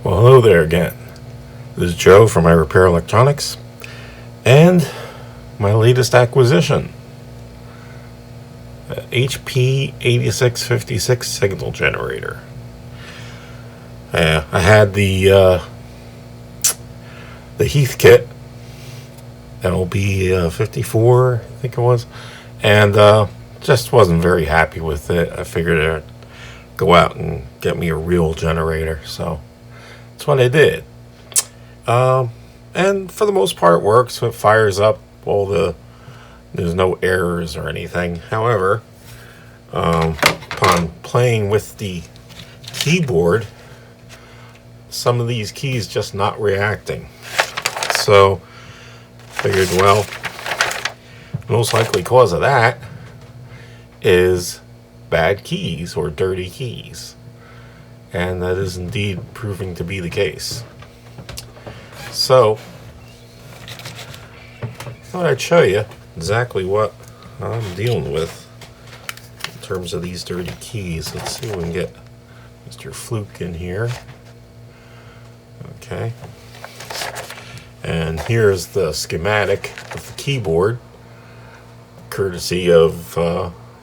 Well, hello there again. This is Joe from My Repair Electronics and my latest acquisition, HP 8656 signal generator. I had the Heath kit, LB 54, I think it was, and just wasn't very happy with it. I figured I'd go out and get me a real generator, so that's what I did. And for the most part, it works. It fires up there's no errors or anything. However, upon playing with the keyboard, some of these keys just not reacting. So, figured, well, most likely cause of that is bad keys or dirty keys. And that is indeed proving to be the case. So, I thought I'd show you exactly what I'm dealing with in terms of these dirty keys. Let's see if we can get Mr. Fluke in here. Okay. And here's the schematic of the keyboard, courtesy of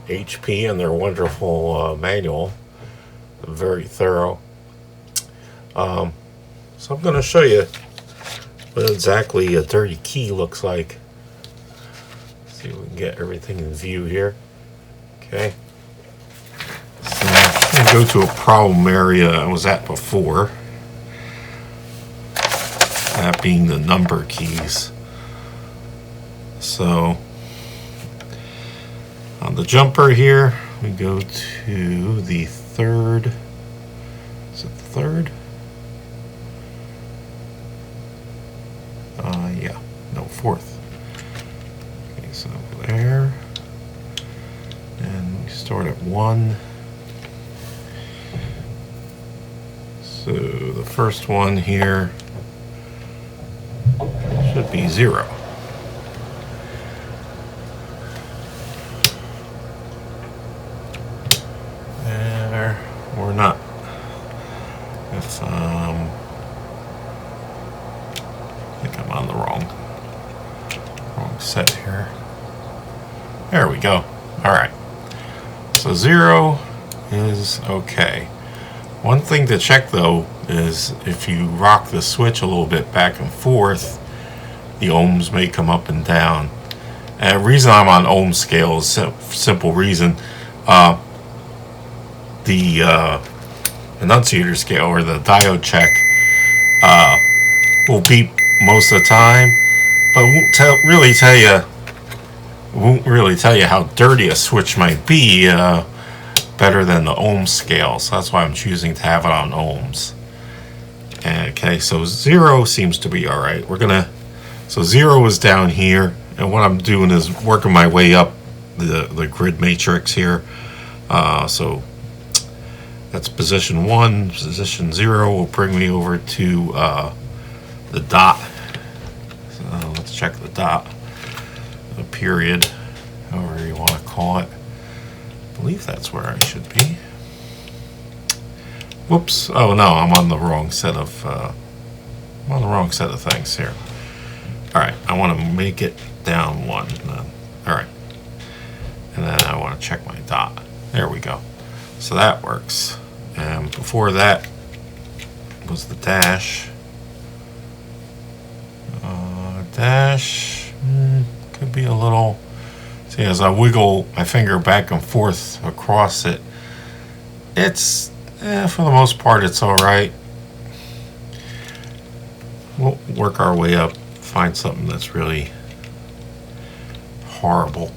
HP and their wonderful manual. Very thorough. So I'm going to show you what exactly a dirty key looks like. See if we can get everything in view here. Okay. So I'm going to go to a problem area I was at before. That being the number keys. So on the jumper here, we go to the third. Is it the third? Yeah. No, fourth. Okay, so there. And we start at 1. So the first one here should be 0. Or not. If I think I'm on the wrong set here. There we go. Alright. So 0 is okay. One thing to check though is if you rock the switch a little bit back and forth, the ohms may come up and down. And the reason I'm on ohm scale is simple reason. The annunciator scale or the diode check will beep most of the time, but won't really tell you how dirty a switch might be better than the ohm scale. So that's why I'm choosing to have it on ohms. Okay, so 0 seems to be all right. So 0 is down here, and what I'm doing is working my way up the grid matrix here. So that's position 1. Position 0 will bring me over to the dot. So let's check the dot. The period, however you want to call it. I believe that's where I should be. Whoops! Oh no, I'm on the wrong set of things here. All right, I want to make it down 1. All right, and then I want to check my dot. There we go. So that works. And before that was the dash. Dash could be a little. See, as I wiggle my finger back and forth across it, it's for the most part it's all right. We'll work our way up, find something that's really horrible.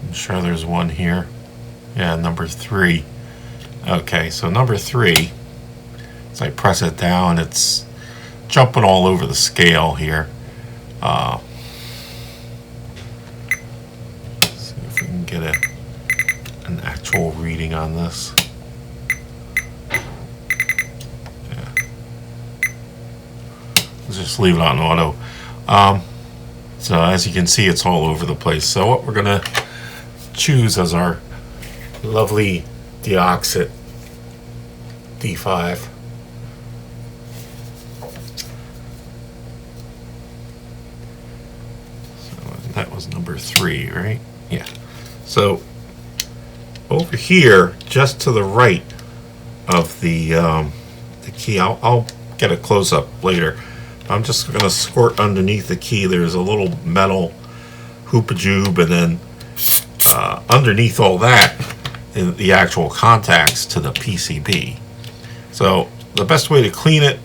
I'm sure there's one here. Yeah, number 3. Okay, so number 3, as I press it down, it's jumping all over the scale here. See if we can get an actual reading on this. Yeah. Let's just leave it on auto. So as you can see, it's all over the place. So what we're going to choose as our lovely Deoxit D5 that was number 3, right? Yeah. So over here, just to the right of the key, I'll get a close-up later. I'm just going to squirt underneath the key. There's a little metal hoop-a-jube, and then underneath all that is the actual contacts to the PCB. So the best way to clean it,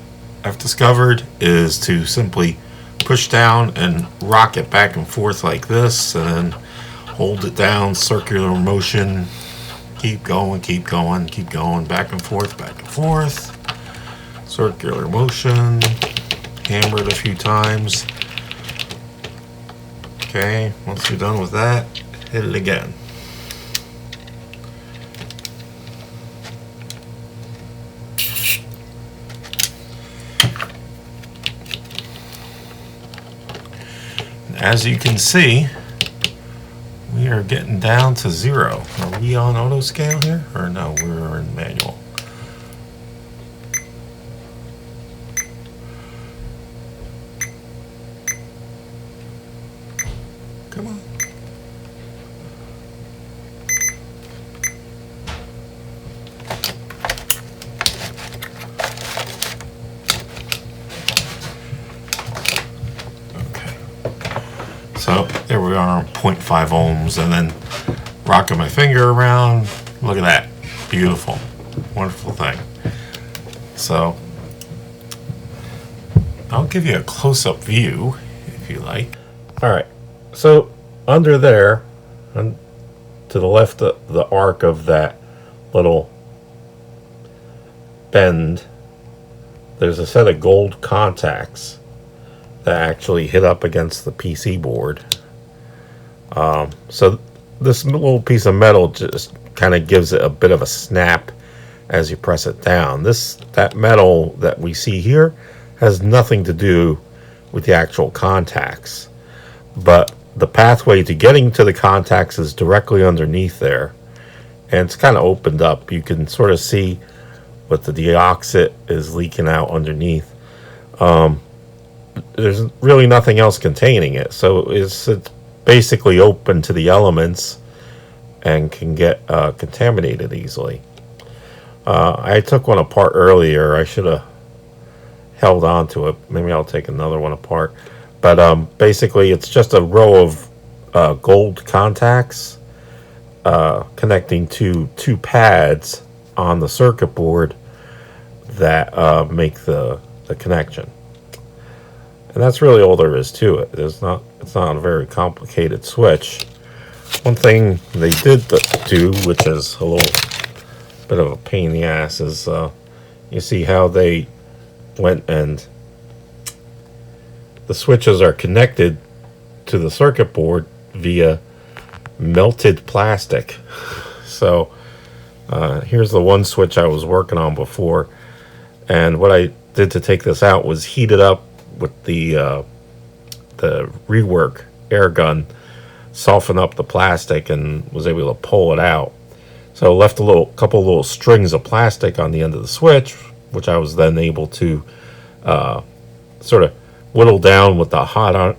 I've discovered, is to simply push down and rock it back and forth like this, and then hold it down, circular motion, keep going, keep going, keep going, back and forth, circular motion, hammer it a few times. Okay, once you're done with that, hit it again. As you can see, we are getting down to 0. Are we on auto scale here? Or no, we're in manual. Come on. So there we are, 0.5 ohms, and then rocking my finger around. Look at that. Beautiful. Wonderful thing. So I'll give you a close-up view if you like. All right. So under there, to the left of the arc of that little bend, there's a set of gold contacts that actually hit up against the PC board. So this little piece of metal just kind of gives it a bit of a snap as you press it down. That metal that we see here has nothing to do with the actual contacts, but the pathway to getting to the contacts is directly underneath there, and it's kind of opened up. You can sort of see what the deoxit is leaking out underneath. There's really nothing else containing it, so it's basically open to the elements and can get contaminated easily. I took one apart earlier. I should have held on to it. Maybe I'll take another one apart. But basically, it's just a row of gold contacts connecting to 2 pads on the circuit board that make the connection. And that's really all there is to it. It's not a very complicated switch. One thing they did do, which is a little bit of a pain in the ass, is you see how they went and the switches are connected to the circuit board via melted plastic. So here's the one switch I was working on before, and what I did to take this out was heat it up with the rework air gun, soften up the plastic, and was able to pull it out. So left couple little strings of plastic on the end of the switch, which I was then able to sort of whittle down with the hot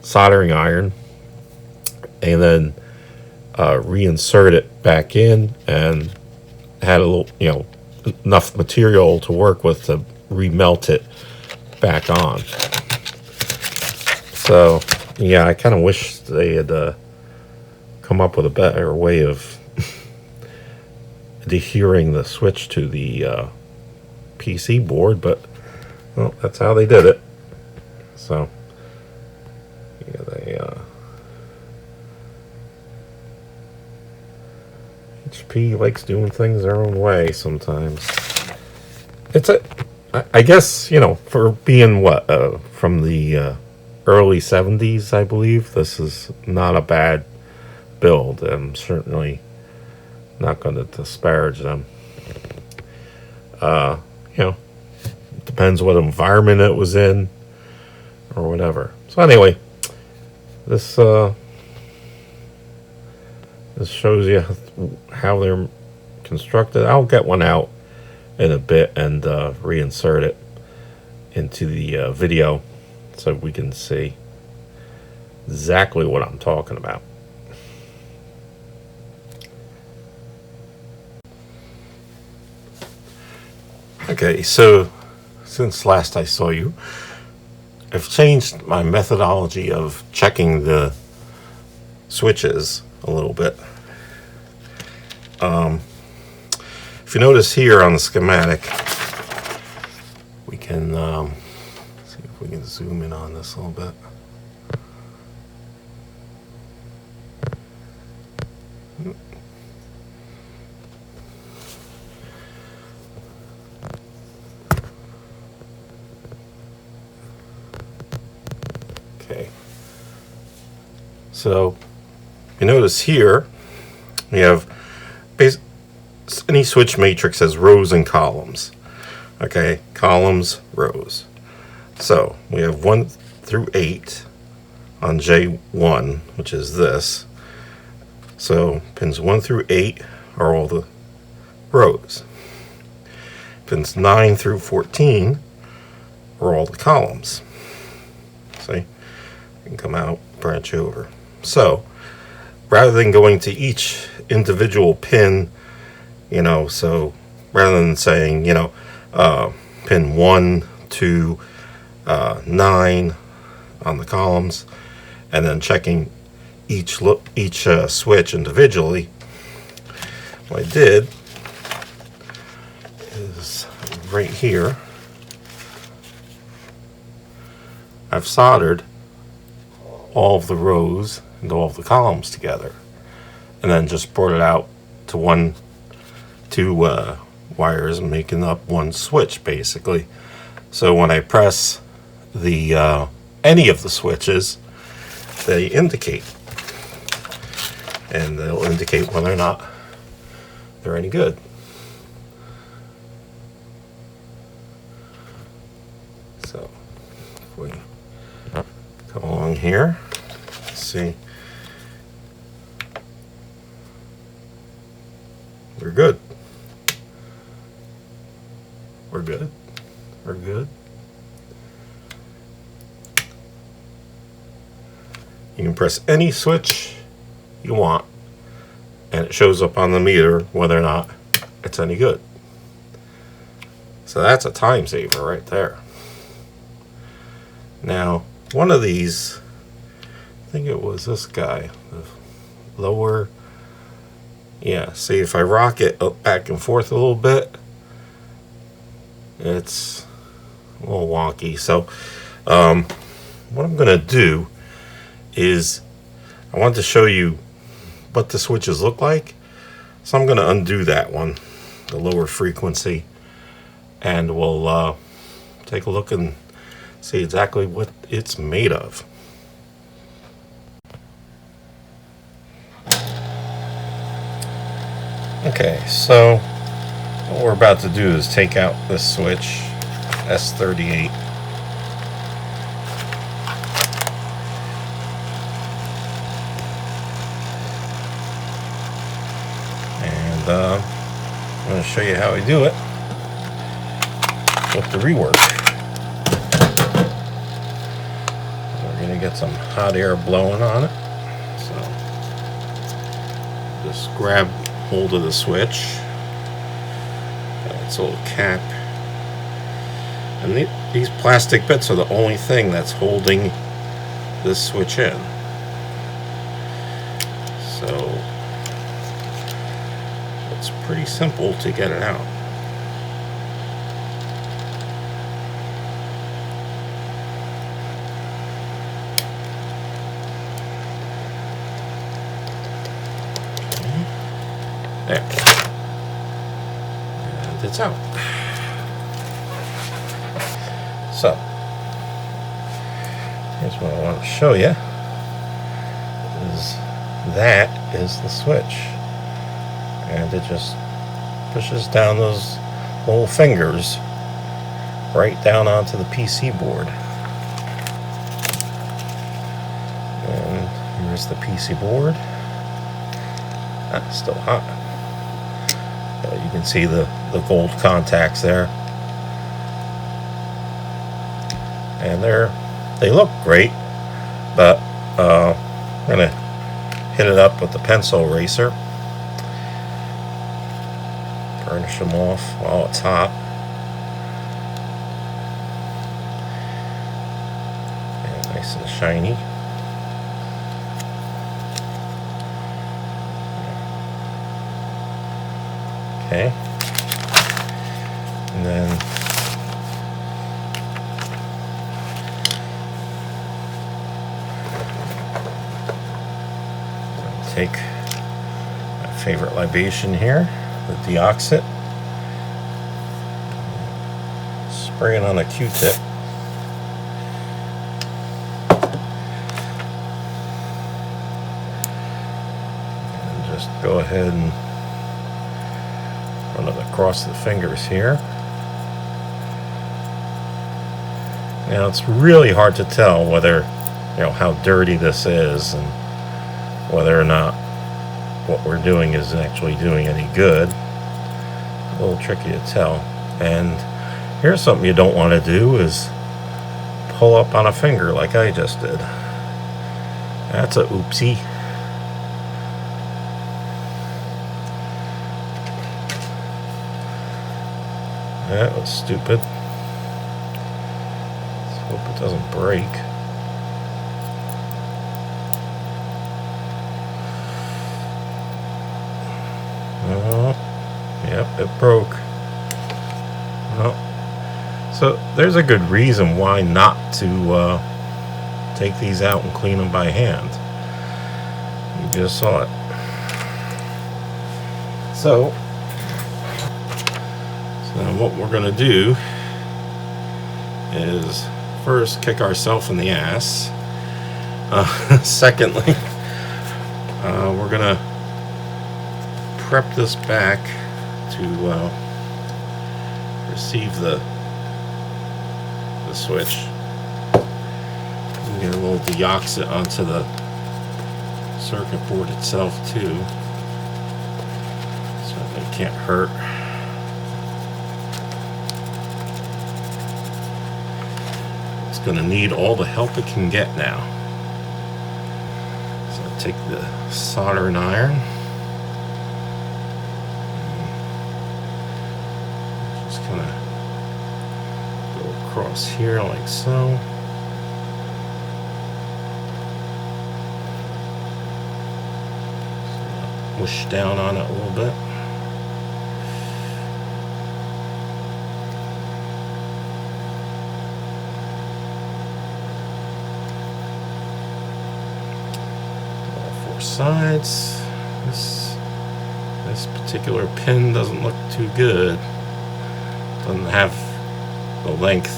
soldering iron, and then reinsert it back in, and had a little, enough material to work with to remelt it back on. So yeah, I kind of wish they had come up with a better way of adhering the switch to the PC board, but well, that's how they did it. So yeah, HP likes doing things their own way sometimes. I guess, for being from the early 70s, I believe, this is not a bad build. I'm certainly not going to disparage them. Depends what environment it was in or whatever. So anyway, this shows you how they're constructed. I'll get one out in a bit and reinsert it into the video so we can see exactly what I'm talking about. Okay, so since last I saw you, I've changed my methodology of checking the switches a little bit. If you notice here on the schematic, we can see if we can zoom in on this a little bit. Okay, so you notice here we have any switch matrix has rows and columns. Okay, columns, rows. So we have 1 through 8 on J1, which is this. So pins 1 through 8 are all the rows. Pins 9 through 14 are all the columns. See? You can come out, branch over. So rather than going to each individual pin, so rather than saying, pin 1 to 9 on the columns, and then checking each switch individually, what I did is right here, I've soldered all of the rows and all of the columns together, and then just brought it out to two wires, making up one switch basically. So when I press the any of the switches, they indicate, and they'll indicate whether or not they're any good. So if we come along here, let's see, we're good. We're good. We're good. You can press any switch you want, and it shows up on the meter whether or not it's any good. So that's a time saver right there. Now, one of these, I think it was this guy, the lower, yeah, see if I rock it back and forth a little bit, it's a little wonky. So what I'm going to do is I want to show you what the switches look like. So I'm going to undo that one, the lower frequency, and we'll take a look and see exactly what it's made of. Okay, so what we're about to do is take out this switch, S38. And I'm going to show you how I do it with the rework. We're going to get some hot air blowing on it. So just grab hold of the switch. Its little cap, and these plastic bits are the only thing that's holding this switch in. So it's pretty simple to get it out. There. And it's out. So, here's what I want to show you. That is the switch. And it just pushes down those little fingers right down onto the PC board. And here's the PC board. Still hot. You can see the gold contacts there, and they look great, but I'm going to hit it up with the pencil eraser. Burnish them off while it's hot. And nice and shiny. Okay. And then take my favorite libation here, the deoxit, spray it on a Q-tip, and just go ahead and run it across the fingers here. Now it's really hard to tell whether, how dirty this is and whether or not what we're doing is actually doing any good. A little tricky to tell. And here's something you don't want to do, is pull up on a finger like I just did. That's a oopsie. That was stupid. Let's hope it doesn't break. Yep, it broke. Well, so there's a good reason why not to take these out and clean them by hand. You just saw it. So what we're going to do is first kick ourselves in the ass. Secondly, we're going to prep this back to receive the switch. Get a little deoxit onto the circuit board itself too. Certainly can't hurt. It's going to need all the help it can get now. So take the soldering iron. Just kind of go across here like so. Push down on it a little bit. All four sides. This particular pin doesn't look too good. Doesn't have the length,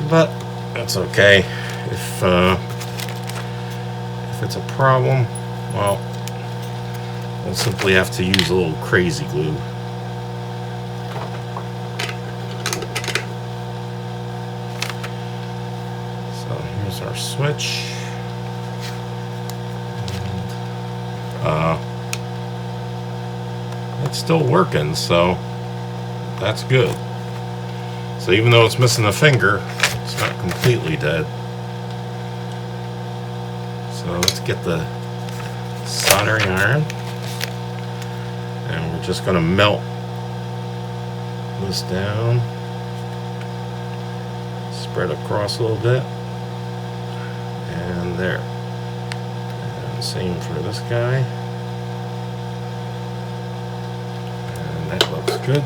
but that's okay. If it's a problem, well, we'll simply have to use a little crazy glue. So here's our switch. And, it's still working, so that's good. So even though it's missing a finger, it's not completely dead. So let's get the soldering iron, and we're just going to melt this down, spread across a little bit, and there. And same for this guy, and that looks good.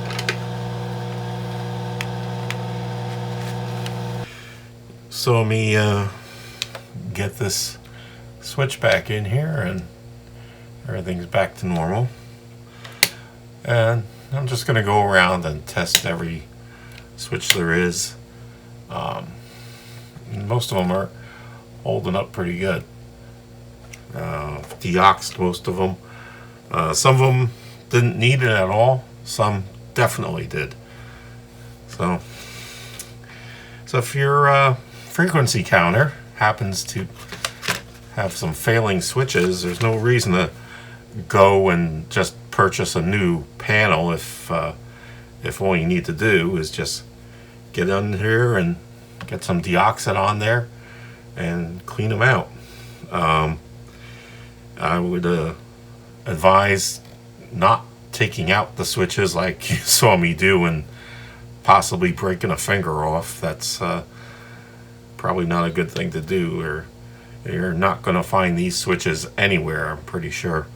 So let me get this switch back in here, and everything's back to normal. And I'm just going to go around and test every switch there is. Most of them are holding up pretty good. Deoxed most of them. Some of them didn't need it at all. Some definitely did. So if your frequency counter happens to have some failing switches, there's no reason to go and just purchase a new panel if all you need to do is just get in here and get some deoxit on there and clean them out. I would advise not taking out the switches like you saw me do and possibly breaking a finger off. That's probably not a good thing to do, or you're not going to find these switches anywhere, I'm pretty sure.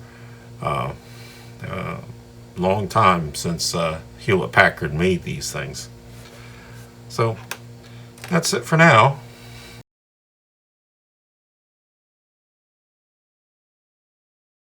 Long time since Hewlett Packard made these things. So that's it for now.